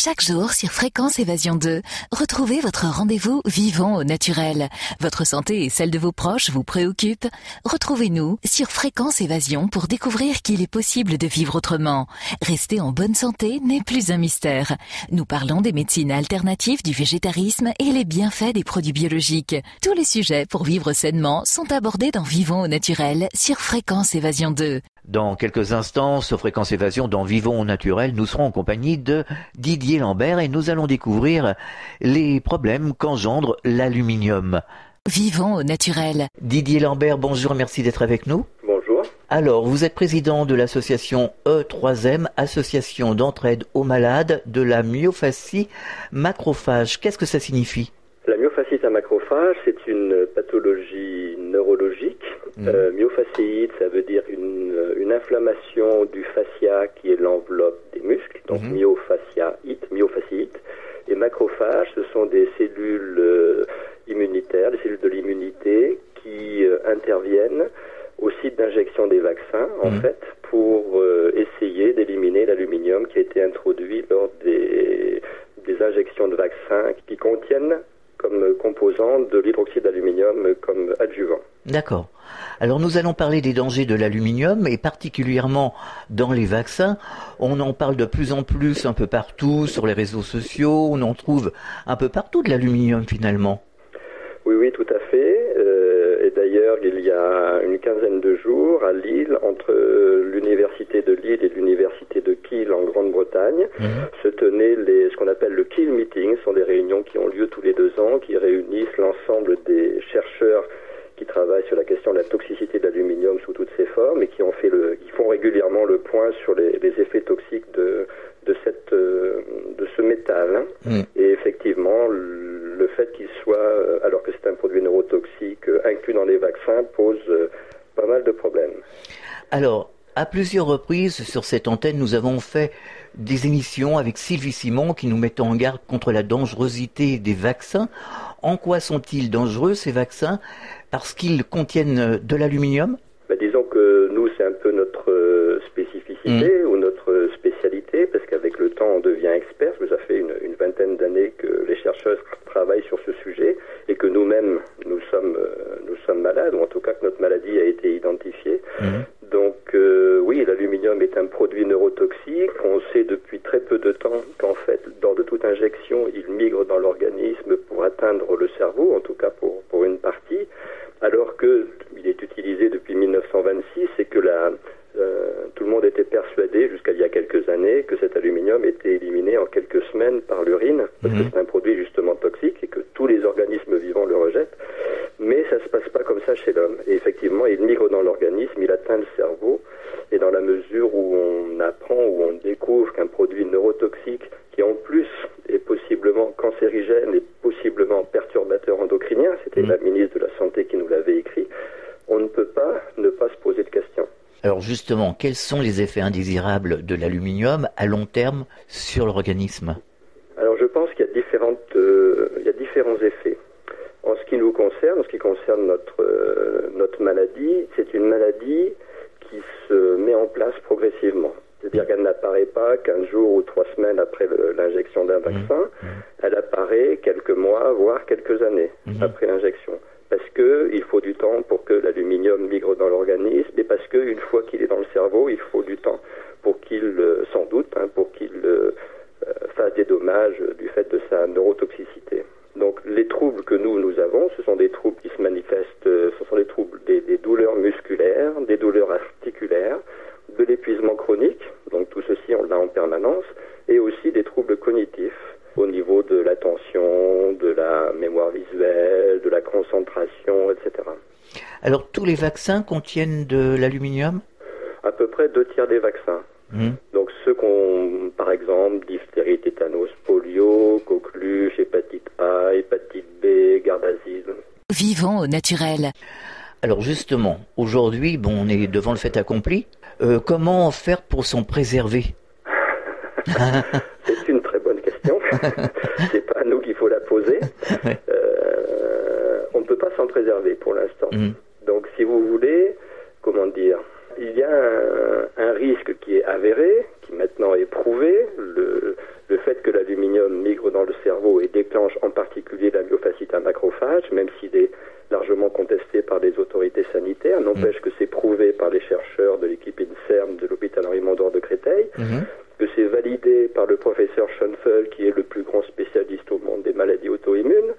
Chaque jour sur Fréquence Évasion 2, retrouvez votre rendez-vous vivant au naturel. Votre santé et celle de vos proches vous préoccupent? Retrouvez-nous sur Fréquence Évasion pour découvrir qu'il est possible de vivre autrement. Rester en bonne santé n'est plus un mystère. Nous parlons des médecines alternatives, du végétarisme et les bienfaits des produits biologiques. Tous les sujets pour vivre sainement sont abordés dans Vivons au naturel sur Fréquence Évasion 2. Dans quelques instants, sur Fréquence Évasion, dans Vivons au naturel, nous serons en compagnie de Didier Lambert et nous allons découvrir les problèmes qu'engendre l'aluminium. Vivons au naturel. Didier Lambert, bonjour, merci d'être avec nous. Bonjour. Alors, vous êtes président de l'association E3M, association d'entraide aux malades de la myofascie macrophage. Qu'est-ce que ça signifie ? La myofasciite à macrophage, c'est une pathologie neurologique. Myofasciite, ça veut dire une inflammation du fascia qui est l'enveloppe des muscles, donc myofasciite. Et macrophage, ce sont des cellules immunitaires, des cellules de l'immunité qui interviennent au site d'injection des vaccins, en fait, pour essayer d'éliminer l'aluminium qui a été introduit lors des injections de vaccins qui contiennent comme composant de l'hydroxyde d'aluminium comme adjuvant. D'accord. Alors nous allons parler des dangers de l'aluminium et particulièrement dans les vaccins. On en parle de plus en plus un peu partout sur les réseaux sociaux. On en trouve un peu partout de l'aluminium finalement. Oui, tout à fait. Et d'ailleurs, il y a une quinzaine de jours à Lille, entre l'université de Lille et l'université de Kiel en Grande-Bretagne, se tenaient ce qu'on appelle le Kiel Meeting. Ce sont des réunions qui ont lieu tous les 2 ans, qui réunissent l'ensemble des chercheurs qui travaillent sur la question de la toxicité de l'aluminium sous toutes ses formes et qui font régulièrement le point sur les effets toxiques de ce métal. Et effectivement, le fait qu'il soit, alors que c'est un produit neurotoxique, inclus dans les vaccins, pose pas mal de problèmes. Alors, à plusieurs reprises sur cette antenne, nous avons fait des émissions avec Sylvie Simon qui nous mettent en garde contre la dangerosité des vaccins. En quoi sont-ils dangereux, ces vaccins ? Parce qu'ils contiennent de l'aluminium ? Disons que nous, c'est un peu notre spécificité ou notre spécialité, parce qu'avec le temps, on devient expert. Ça fait une vingtaine d'années que les chercheurs travaillent sur ce sujet et que nous-mêmes, nous sommes malades, ou en tout cas que notre maladie a été identifiée. Donc oui, l'aluminium est un produit neurotoxique. On sait depuis très peu de temps qu'en fait, lors de toute injection, il migre dans l'organisme pour atteindre le cerveau, en tout cas pour une partie, alors qu'il est utilisé depuis 1926 et que tout le monde était persuadé jusqu'à il y a quelques années que cet aluminium était éliminé en quelques semaines par l'urine, parce que c'est un produit justement toxique et que tous les organismes vivants le rejettent. Mais ça ne se passe pas comme ça chez l'homme. Et effectivement, il migre dans l'organisme, il atteint le cerveau, et dans la mesure où on apprend, où on découvre qu'un produit neurotoxique, qui en plus est possiblement cancérigène et possiblement perturbateur endocrinien, c'était la ministre de la Santé qui nous l'avait écrit, on ne peut pas ne pas se poser de questions. Alors justement, quels sont les effets indésirables de l'aluminium à long terme sur l'organisme ? Alors je pense qu'il y a différents effets. En ce qui nous concerne, en ce qui concerne notre maladie, c'est une maladie qui se met en place progressivement. C'est-à-dire qu'elle n'apparaît pas 15 jours ou 3 semaines après l'injection d'un vaccin. Elle apparaît quelques mois, voire quelques années après l'injection. Parce qu'il faut du temps pour que l'aluminium migre dans l'organisme et parce qu'une fois qu'il est dans le cerveau, il faut du temps pour qu'il, sans doute, pour qu'il fasse des dommages du fait de sa neurotoxicité. Donc les troubles que nous avons, ce sont des troubles qui se manifestent, ce sont des troubles des douleurs musculaires, des douleurs articulaires, de l'épuisement chronique, donc tout ceci on l'a en permanence, et aussi des troubles cognitifs au niveau de l'attention, de la mémoire visuelle, de la concentration, etc. Alors tous les vaccins contiennent de l'aluminium ? À peu près 2/3 des vaccins. Donc ceux qu'on, par exemple, diphtérie, tétanos, polio, coqueluche, hépatite A, hépatite B, Gardasil. Vivons au naturel. Alors justement, aujourd'hui, on est devant le fait accompli. Comment faire pour s'en préserver ? C'est une très bonne question. C'est pas à nous qu'il faut la poser. On ne peut pas s'en préserver pour l'instant. Donc si vous voulez, comment dire, il y a un risque qui est avéré, qui maintenant est prouvé, le fait que l'aluminium cerveau et déclenche en particulier la myofascite à macrophage, même s'il est largement contesté par les autorités sanitaires, n'empêche que c'est prouvé par les chercheurs de l'équipe INSERM de l'hôpital Henri Mondor de Créteil, que c'est validé par le professeur Schoenfeld, qui est le plus grand spécialiste au monde des maladies auto-immunes.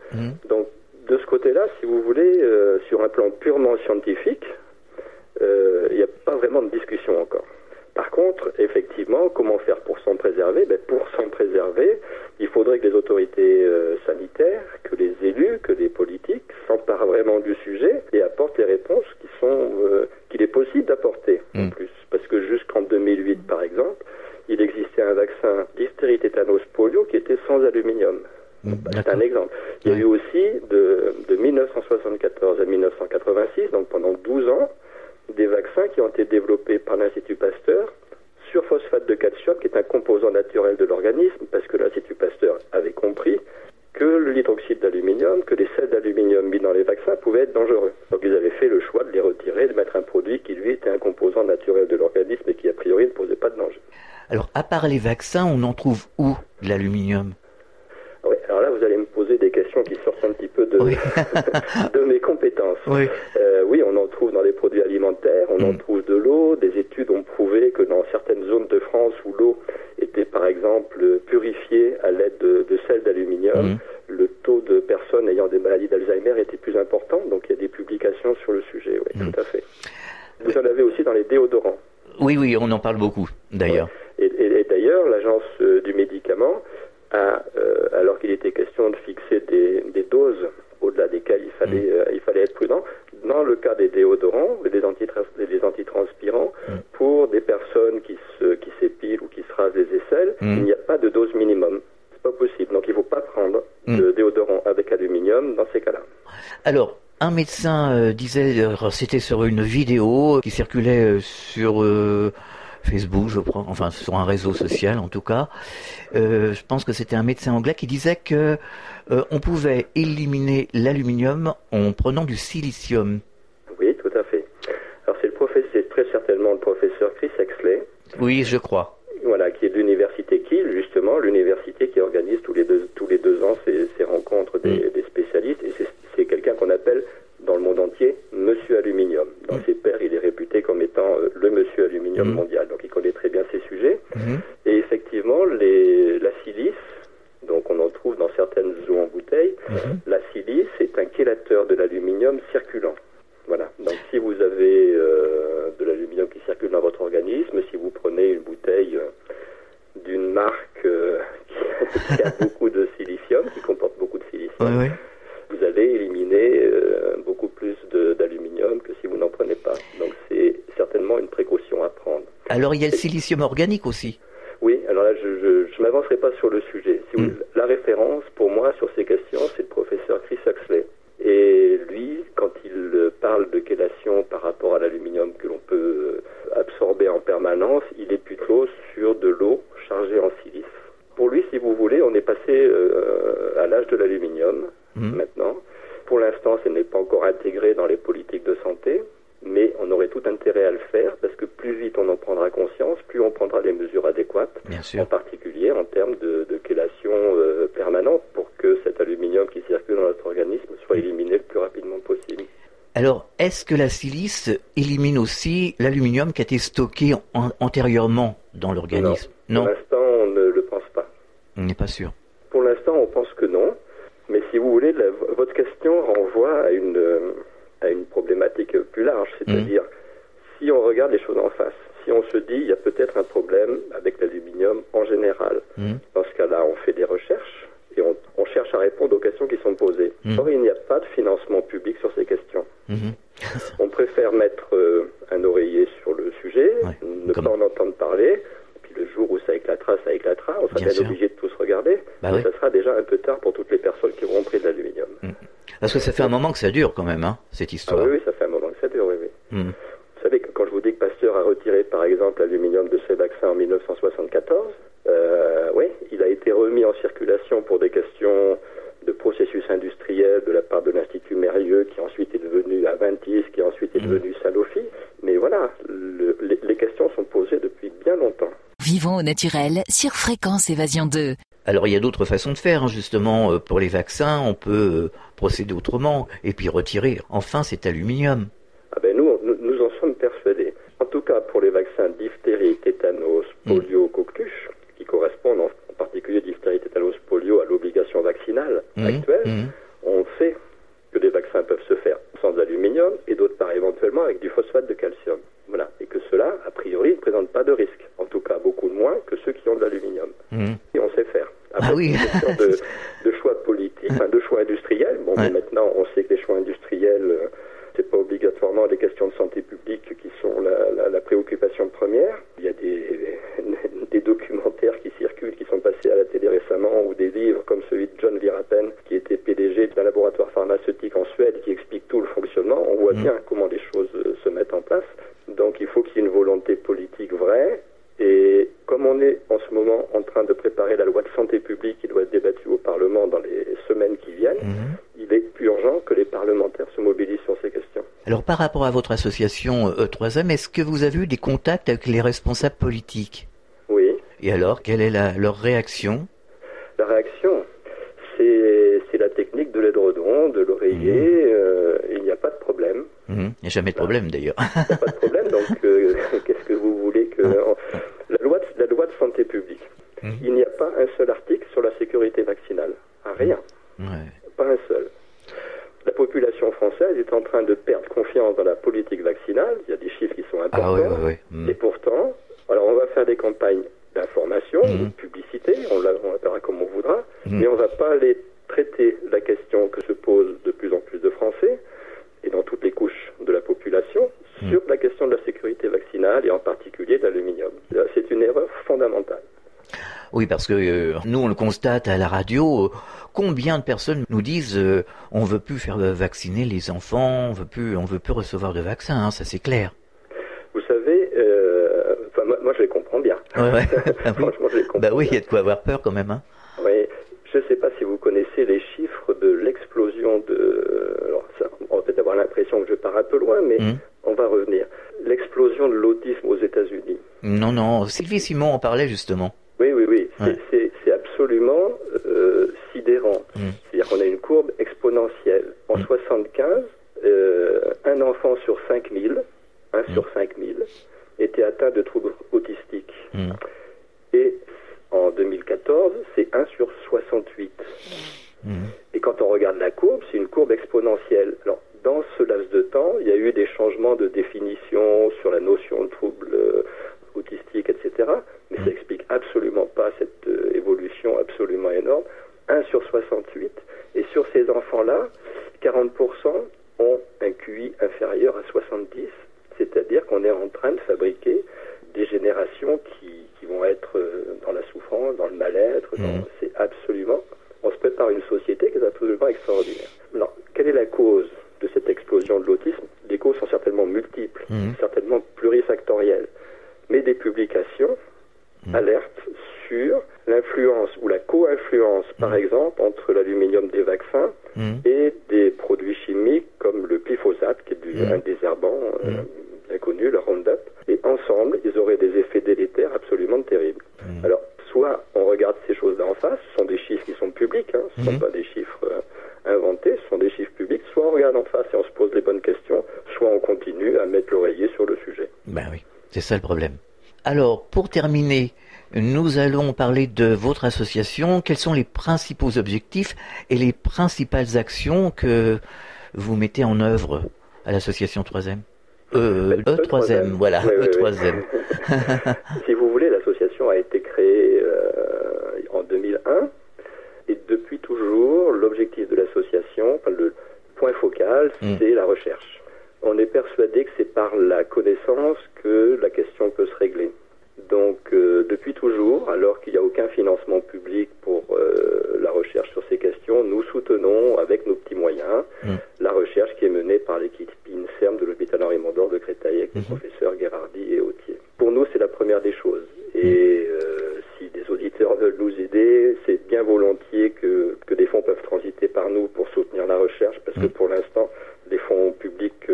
Donc, de ce côté-là, si vous voulez, sur un plan purement scientifique, il n'y a pas vraiment de discussion encore. Par contre, effectivement, comment faire pour s'en préserver? Pour s'en préserver, il faudrait que les autorités sanitaires, que les élus, que les politiques s'emparent vraiment du sujet et apportent les réponses qu'il est possible d'apporter en plus. Parce que jusqu'en 2008, par exemple, il existait un vaccin diphtérie, tétanos, polio qui était sans aluminium. C'est un exemple. Il y a eu aussi de 1974 à 1986, donc pendant 12 ans, des vaccins qui ont été développés par l'Institut Pasteur sur phosphate de calcium, qui est un composant naturel de l'organisme, parce que l'Institut Pasteur avait compris que le l'hydroxyde d'aluminium, que les sels d'aluminium mis dans les vaccins pouvaient être dangereux. Donc ils avaient fait le choix de les retirer, de mettre un produit qui lui était un composant naturel de l'organisme et qui a priori ne posait pas de danger. Alors, à part les vaccins, on en trouve où de l'aluminium? Oui, alors là, vous allez me poser des questions qui sortent un petit peu de, de mes compétences. Oui, on en trouve dans les produits alimentaires, on en trouve de l'eau. Des études ont prouvé que dans certaines zones de France où l'eau était, par exemple, purifiée à l'aide de sel d'aluminium, le taux de personnes ayant des maladies d'Alzheimer était plus important. Donc, il y a des publications sur le sujet, oui, tout à fait. Vous en avez aussi dans les déodorants. Oui, on en parle beaucoup, d'ailleurs. Et d'ailleurs, l'Agence du médicament alors qu'il était question de fixer des doses au-delà desquelles il fallait être prudent, dans le cas des déodorants et des antitranspirants, pour des personnes qui s'épilent ou qui se rasent les aisselles, il n'y a pas de dose minimum. C'est pas possible. Donc il ne faut pas prendre de déodorant avec aluminium dans ces cas-là. Alors, un médecin disait, c'était sur une vidéo qui circulait sur Facebook, je crois, enfin sur un réseau social en tout cas. Je pense que c'était un médecin anglais qui disait que on pouvait éliminer l'aluminium en prenant du silicium. Oui, tout à fait. Alors c'est très certainement le professeur Chris Exley. Oui, je crois. Voilà, qui est de l'université Kiel, justement, l'université qui organise tous les deux ans ces rencontres des spécialistes. Et c'est quelqu'un qu'on appelle dans le monde entier Monsieur Aluminium. Dans ses pairs, il est réputé comme étant le Monsieur Aluminium mondial. Donc il connaît très bien ces sujets. Et effectivement, la silice, donc on en trouve dans certaines eaux en bouteille, la silice est un chélateur de l'aluminium circulant. Voilà. Donc si vous avez de l'aluminium qui circule dans votre organisme, si vous prenez une bouteille d'une marque qui a beaucoup de silicium, qui comporte beaucoup de silicium, vous allez éliminer beaucoup plus d'aluminium que si vous n'en prenez pas. Donc c'est certainement une précaution à prendre. Alors il y a le silicium organique aussi. Oui, alors là je m'avancerai pas sur le sujet. La référence pour moi sur ces questions, c'est le professeur Chris Huxley. Et lui, quand il parle de chélation par rapport à l'aluminium que l'on peut absorber en permanence, il est plutôt sur de l'eau chargée en silice. Pour lui, si vous voulez, on est passé à l'âge de l'aluminium maintenant. Pour l'instant, ce n'est pas encore intégré dans les politiques de santé, mais on aurait tout intérêt à le faire parce que plus vite on en prendra conscience, plus on prendra les mesures adéquates, en particulier en termes de chélation permanente pour que cet aluminium qui circule dans notre organisme soit éliminé le plus rapidement possible. Alors, est-ce que la silice élimine aussi l'aluminium qui a été stocké antérieurement dans l'organisme? Non. Pour l'instant, on ne le pense pas. On n'est pas sûr. Pour l'instant, on pense que non. Mais si vous voulez, votre question renvoie à une problématique plus large. C'est-à-dire, si on regarde les choses en face, si on se dit il y a peut-être un problème avec l'aluminium en général, dans ce cas-là, on fait des recherches et on cherche à répondre aux questions qui sont posées. Or, il n'y a pas de financement public sur ces questions. On préfère mettre un oreiller sur le sujet, ne pas en entendre parler, puis le jour où ça éclatera, on sera bien obligé de tous regarder, mais ça sera déjà un peu tard pour toutes les personnes qui auront pris de l'aluminium. Parce que ça fait un moment que ça dure quand même, cette histoire. Oui, ça fait un moment que ça dure, oui. Vous savez, quand je vous dis que Pasteur a retiré, par exemple, l'aluminium de ses vaccins en 1974, il a été remis en circulation pour des questions de processus industriel de la part de l'Institut Mérieux, qui ensuite est devenu Aventis, qui ensuite est devenu Sanofi. Mais voilà, les questions sont posées depuis bien longtemps. Vivons au naturel sur Fréquence Évasion 2. Alors il y a d'autres façons de faire, hein, justement, pour les vaccins, on peut procéder autrement et puis retirer enfin cet aluminium. Ah ben nous en sommes persuadés. En tout cas pour les vaccins diphtérie, tétanos, polio, coqueluche, qui correspondent en particulier diphtérie, tétanos, polio à l'obligation vaccinale actuelle, on sait que des vaccins peuvent se faire sans aluminium et d'autres part éventuellement avec du phosphate de calcium. Voilà. Et que cela, a priori, ne présente pas de risque. En tout cas, beaucoup moins que ceux qui ont de l'aluminium. Et on sait faire. Après, oui. c'est une question de choix politiques, de choix industriels. Bon, mais maintenant, on sait que les choix industriels, c'est pas obligatoirement des questions de santé publique qui sont la préoccupation première. Il y a des documentaires qui circulent, qui sont passés à la télé récemment, ou des livres comme celui de John Virapen, qui était PDG d'un laboratoire pharmaceutique en Suède, qui explique tout le fonctionnement. On voit bien comment les choses se mettent en place. Donc il faut qu'il y ait une volonté politique vraie. Et comme on est en ce moment en train de préparer la loi de santé publique qui doit être débattue au Parlement dans les semaines qui viennent, il est urgent que les parlementaires se mobilisent sur ces questions. Alors par rapport à votre association E3M, est-ce que vous avez eu des contacts avec les responsables politiques? Oui. Et alors, quelle est leur réaction? La réaction, c'est la technique de l'édredon, de l'oreiller, il n'y a pas de problème. Il n'y a jamais de problème d'ailleurs. Il n'y a pas de problème, donc qu'est-ce que vous voulez que... La loi de santé publique, il n'y a pas un seul article sur la sécurité vaccinale. Rien. Pas un seul. La population française est en train de perdre confiance dans la politique vaccinale. Il y a des chiffres qui sont importants. Et pourtant, alors on va faire des campagnes d'information, de publicité, on l'appellera comme on voudra, mais on ne va pas aller traiter la question que se posent de plus en plus de Français, et dans toutes les couches de la population, sur la question de la sécurité vaccinale, et en particulier de l'aluminium. C'est une erreur fondamentale. Oui, parce que nous, on le constate à la radio, combien de personnes nous disent on veut plus faire vacciner les enfants, on veut plus recevoir de vaccins, hein, ça c'est clair. Vous savez, moi je les comprends bien. Franchement, je les comprends bien. Oui, il y a de quoi avoir peur quand même. Hein. Oui, je ne sais pas si vous connaissez les chiffres de l'explosion de... Alors ça, on va peut-être avoir l'impression que je pars un peu loin, mais on va revenir. L'explosion de l'autisme aux États-Unis. Non, Sylvie Simon en parlait justement. Oui. C'est absolument sidérant. C'est-à-dire qu'on a une courbe exponentielle. En 75, un enfant sur 5000, 1 sur 5000, était atteint de troubles autistiques. Et en 2014, c'est 1 sur 68. Et quand on regarde la courbe, c'est une courbe exponentielle. Alors, dans ce laps de temps, il y a eu des changements de définition sur la notion de troubles autistiques, etc. Mais ça n'explique absolument pas cette évolution absolument énorme. 1 sur 68. Et sur ces enfants-là, 40% ont un QI inférieur à 70. C'est-à-dire qu'on est en train de fabriquer des générations qui vont être dans la souffrance, dans le mal-être. C'est absolument... On se prépare une société qui est absolument extraordinaire. Alors, quelle est la cause de cette explosion de l'autisme? Les causes sont certainement multiples, certainement plurifactorielles. Mais des publications alertent sur l'influence ou la co-influence, par exemple, entre l'aluminium des vaccins et des produits chimiques comme le glyphosate, qui est un désherbant bien connu, le Roundup. Et ensemble, ils auraient des effets délétères absolument terribles. Alors, soit on regarde ces choses-là en face, ce sont des chiffres qui sont publics, ce ne sont pas des chiffres inventés, ce sont des chiffres publics, soit on regarde en face et on se pose les bonnes questions, soit on continue à mettre l'oreiller sur le sujet. Ben oui, c'est ça le problème. Alors, pour terminer, nous allons parler de votre association. Quels sont les principaux objectifs et les principales actions que vous mettez en œuvre à l'association 3M? E3M, voilà, oui, E3M. Si vous voulez, l'association a été créée en 2001 et depuis toujours, l'objectif de l'association, le point focal, c'est la recherche. On est persuadé que c'est par la connaissance que la question peut se régler. Donc, depuis toujours, alors qu'il n'y a aucun financement public pour la recherche sur ces questions, nous soutenons avec nos petits moyens la recherche qui est menée par l'équipe INSERM de l'hôpital Henri Mondor de Créteil avec les professeurs Gherardi et Autier. Pour nous, c'est la première des choses. Et si des auditeurs veulent nous aider, c'est bien volontiers que des fonds peuvent transiter par nous pour soutenir la recherche, parce que pour l'instant, les fonds publics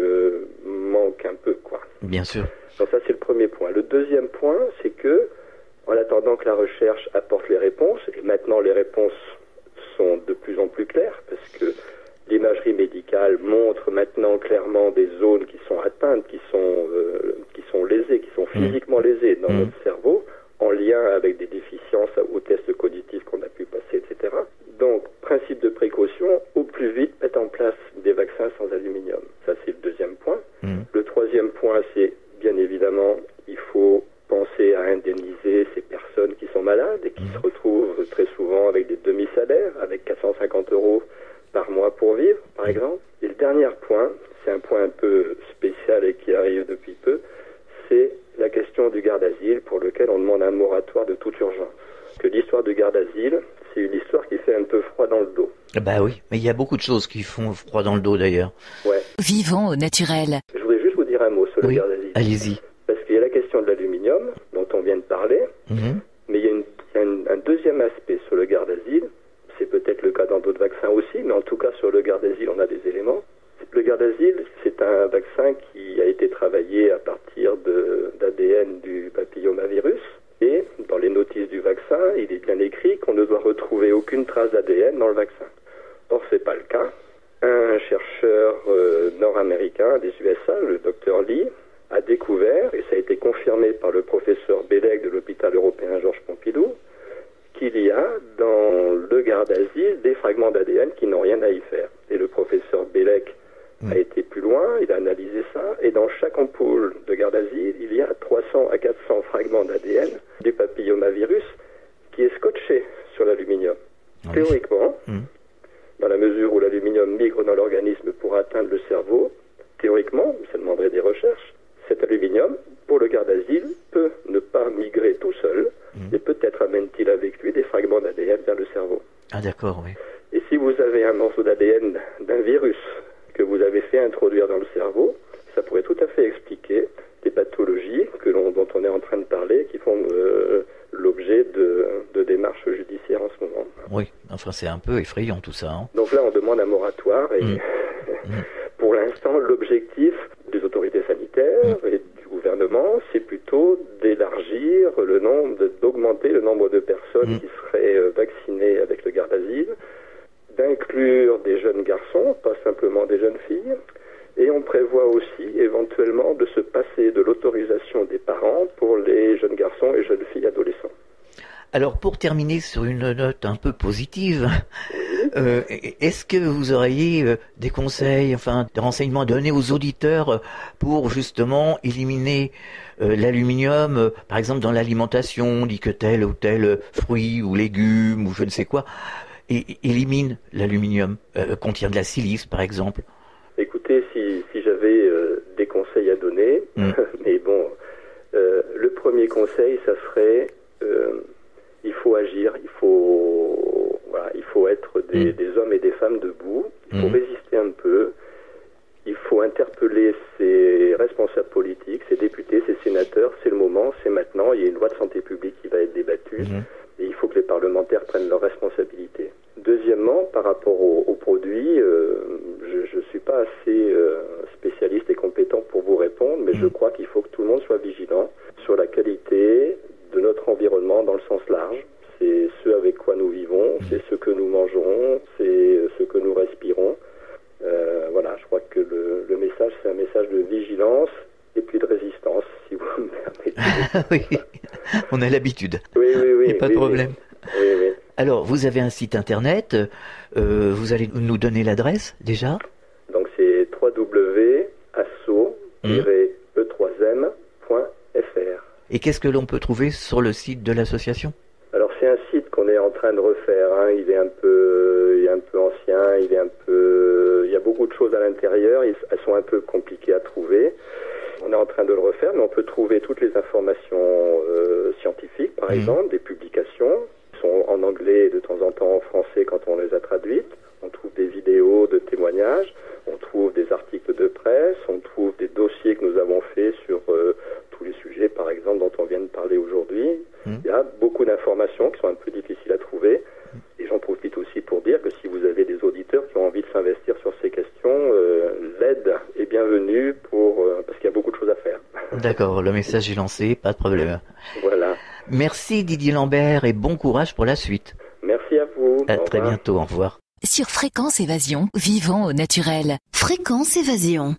manquent un peu, quoi. Bien sûr. Donc ça, c'est le premier point. Le deuxième point, c'est que, en attendant que la recherche apporte les réponses, et Maintenant, les réponses sont de plus en plus claires parce que l'imagerie médicale montre maintenant clairement des zones qui sont atteintes, qui sont lésées, qui sont physiquement lésées dans notre cerveau, en lien avec des déficiences aux tests cognitifs qu'on a pu passer, etc. Donc, principe de précaution, au plus vite, mettre en place des vaccins sans aluminium. Ça, c'est le deuxième point. Le troisième point, c'est, bien évidemment, il faut penser à indemniser ces personnes qui sont malades et qui se retrouvent très souvent avec des demi-salaires, avec 450 € par mois pour vivre, par exemple. Et le dernier point, c'est un point un peu spécial et qui arrive depuis peu, c'est la question du garde-asile pour lequel on demande un moratoire de toute urgence. Que l'histoire du garde-asile, c'est une histoire qui fait un peu froid dans le dos. Bah oui, mais il y a beaucoup de choses qui font froid dans le dos d'ailleurs. Ouais. Vivons au naturel. Je voudrais juste vous dire un mot sur le garde-asile. Allez-y. Parce qu'il y a la question de l'aluminium, dont on vient de parler, mais il y a un deuxième aspect sur le garde-asile. C'est peut-être le cas dans d'autres vaccins aussi, mais en tout cas sur le garde-asile, on a des éléments. Le garde-asile, c'est un vaccin qui a été travaillé à partir d'ADN du papillomavirus. Et dans les notices du vaccin, il est bien écrit qu'on ne doit retrouver aucune trace d'ADN dans le vaccin. Or, ce n'est pas le cas. Un chercheur nord-américain des USA, le Dr Lee, a découvert, et ça a été confirmé par le professeur Bellec de l'hôpital européen Georges Pompidou, qu'il y a dans le garde-asile des fragments d'ADN qui n'ont rien à y faire. Et le professeur Bellec a été plus loin, il a analysé ça, et dans chaque ampoule de garde-asile, il y a 300 à 400 fragments d'ADN du papillomavirus qui est scotché sur l'aluminium. Théoriquement, dans la mesure où l'aluminium migre dans l'organisme pour atteindre le cerveau, théoriquement, ça demanderait des recherches, cet aluminium, pour le garde-asile, peut ne pas migrer tout seul, et peut-être amène-t-il avec lui des fragments d'ADN vers le cerveau. Ah d'accord, oui. Et si vous avez un morceau d'ADN d'un virus que vous avez fait introduire dans le cerveau, ça pourrait tout à fait expliquer des pathologies dont on est en train de parler, qui font l'objet de démarches judiciaires en ce moment. Oui, enfin c'est un peu effrayant tout ça. Hein. Donc là, on demande un moratoire et pour l'instant, l'objectif des autorités sanitaires et du gouvernement, c'est plutôt d'élargir d'augmenter le nombre de personnes qui seraient vaccinées avec le garde-asile, d'inclure des jeunes garçons, pas simplement des jeunes filles, et on prévoit aussi éventuellement de se passer de l'autorisation des parents pour les jeunes garçons et jeunes filles adolescents. Alors pour terminer sur une note un peu positive, est-ce que vous auriez des conseils, enfin des renseignements à donner aux auditeurs pour justement éliminer l'aluminium, par exemple dans l'alimentation, on dit que tel ou tel fruit ou légumes ou je ne sais quoi, élimine l'aluminium, contient de la silice par exemple. Écoutez, si j'avais des conseils à donner, mais bon, le premier conseil, ça serait il faut agir, il faut être des hommes et des femmes debout, il faut résister un peu, il faut interpeller ses responsables politiques, ses députés, ses sénateurs, c'est le moment, c'est maintenant, il y a une loi de santé publique qui va être débattue, et il faut que les parlementaires prennent leurs responsabilités. Deuxièmement, par rapport aux produits, je ne suis pas assez spécialiste et compétent pour vous répondre, mais je crois qu'il faut que tout le monde soit vigilant sur la qualité de notre environnement dans le sens large. C'est ce avec quoi nous vivons, c'est ce que nous mangerons, c'est ce que nous respirons. Voilà, je crois que le message, c'est un message de vigilance et puis de résistance, si vous me permettez. Oui, on a l'habitude. Oui. Il n'y a pas de problème. Oui. Alors, vous avez un site internet, vous allez nous donner l'adresse déjà ? Donc c'est www.asso-e3m.fr. Et qu'est-ce que l'on peut trouver sur le site de l'association ? Alors c'est un site qu'on est en train de refaire, hein. Il est un peu ancien, il y a beaucoup de choses à l'intérieur, elles sont un peu compliquées à trouver. On est en train de le refaire, mais on peut trouver toutes les informations scientifiques, par exemple, des publications. Elles sont en anglais et de temps en temps en français quand on les a traduites. On trouve des vidéos de témoignages, on trouve des articles de presse, on trouve des dossiers que nous avons faits sur tous les sujets, par exemple, dont on vient de parler aujourd'hui. Il y a beaucoup d'informations qui sont un peu difficiles à trouver. Et j'en profite aussi pour dire que si vous avez des auditeurs qui ont envie de s'investir sur ces questions, l'aide est bienvenue parce qu'il y a beaucoup de choses à faire. D'accord, le message est lancé, pas de problème. Voilà. Merci Didier Lambert et bon courage pour la suite. Merci. vous. À très bientôt, au revoir. Sur Fréquence Évasion, vivons au naturel. Fréquence Évasion.